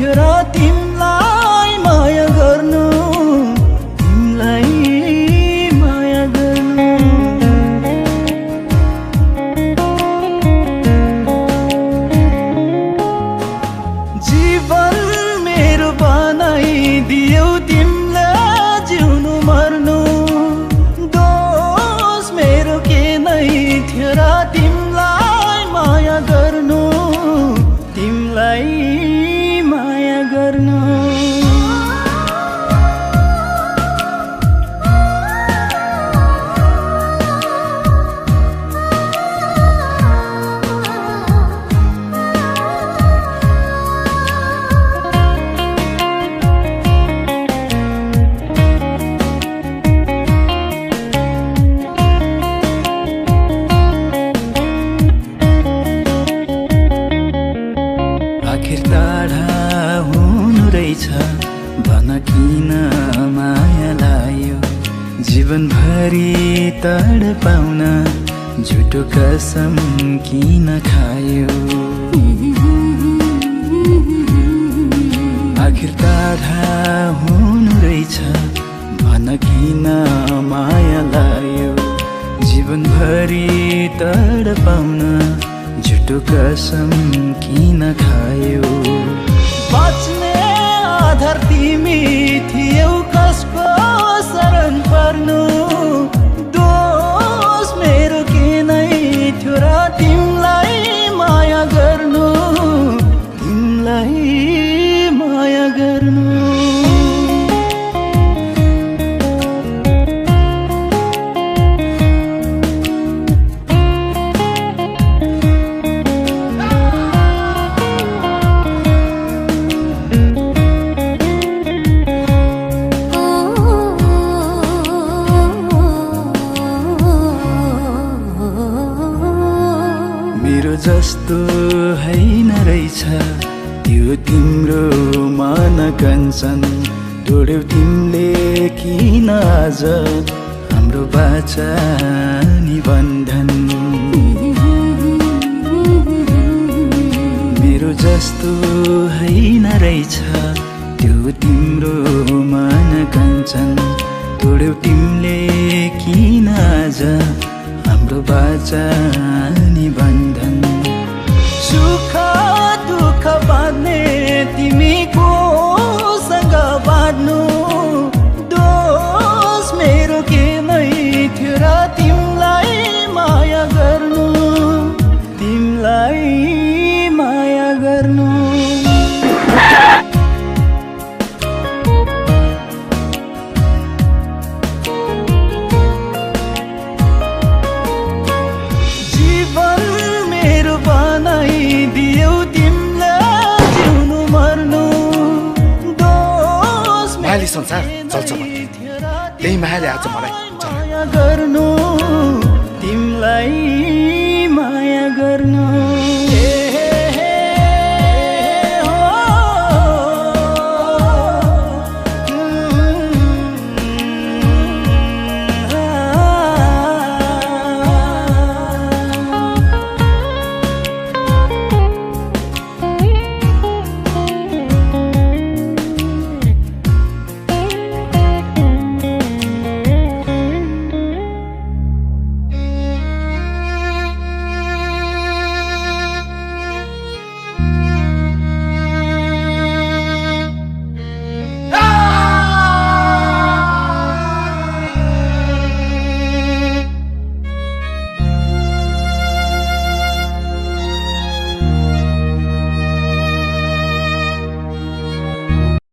थियो र तिमलाई माया गर्नु, तिमलाई माया गर्नु। जीवन मेरो बनाइदियौ तिमीले जिउनु मर्नु, दोष मेरो के नै थियो र तिमलाई माया गर्नु, तिमलाई माया गर्नु। आखिर टाढा हुनु रहेछ भन किन माया लायो, जीवनभरि तडपाउन झुटो कसम किन खायो। आखिर टाढा हुनु रहेछ भन किन माया लायो, जीवनभरि तडपाउन झुटो कसम किन खायो। बाँच्ने आधार तिमी थियौ, कसको शरण पर्नु, दोष मेरो के नै थियो र तिमलाई माया गर्नु, तिमलाई माया गर्नु। मेरो जस्तो हैन रहेछ त्यो तिम्रो मन कञ्चन, तोड्यौ तिमीले किन आज हाम्रो बाचा निबन्धन। मेरो जस्तो हैन रहेछ त्यो तिम्रो मन कञ्चन, तोड्यौ तिमीले किन आज हाम्रो बाचा निबन्धन। सुख दुःख बाँड्ने तिमी कोसँग बाँड्नु, दोष मेरो के नै थियो र तिमलाई माया गर्नु, तिमलाई माया गर्नु। बनाइदियौ तिमीले जिउनु मर्नु, दोष मायाले संसार चल्छ भन्थे, त्यही मायाले आज मलाई माया गर्नु।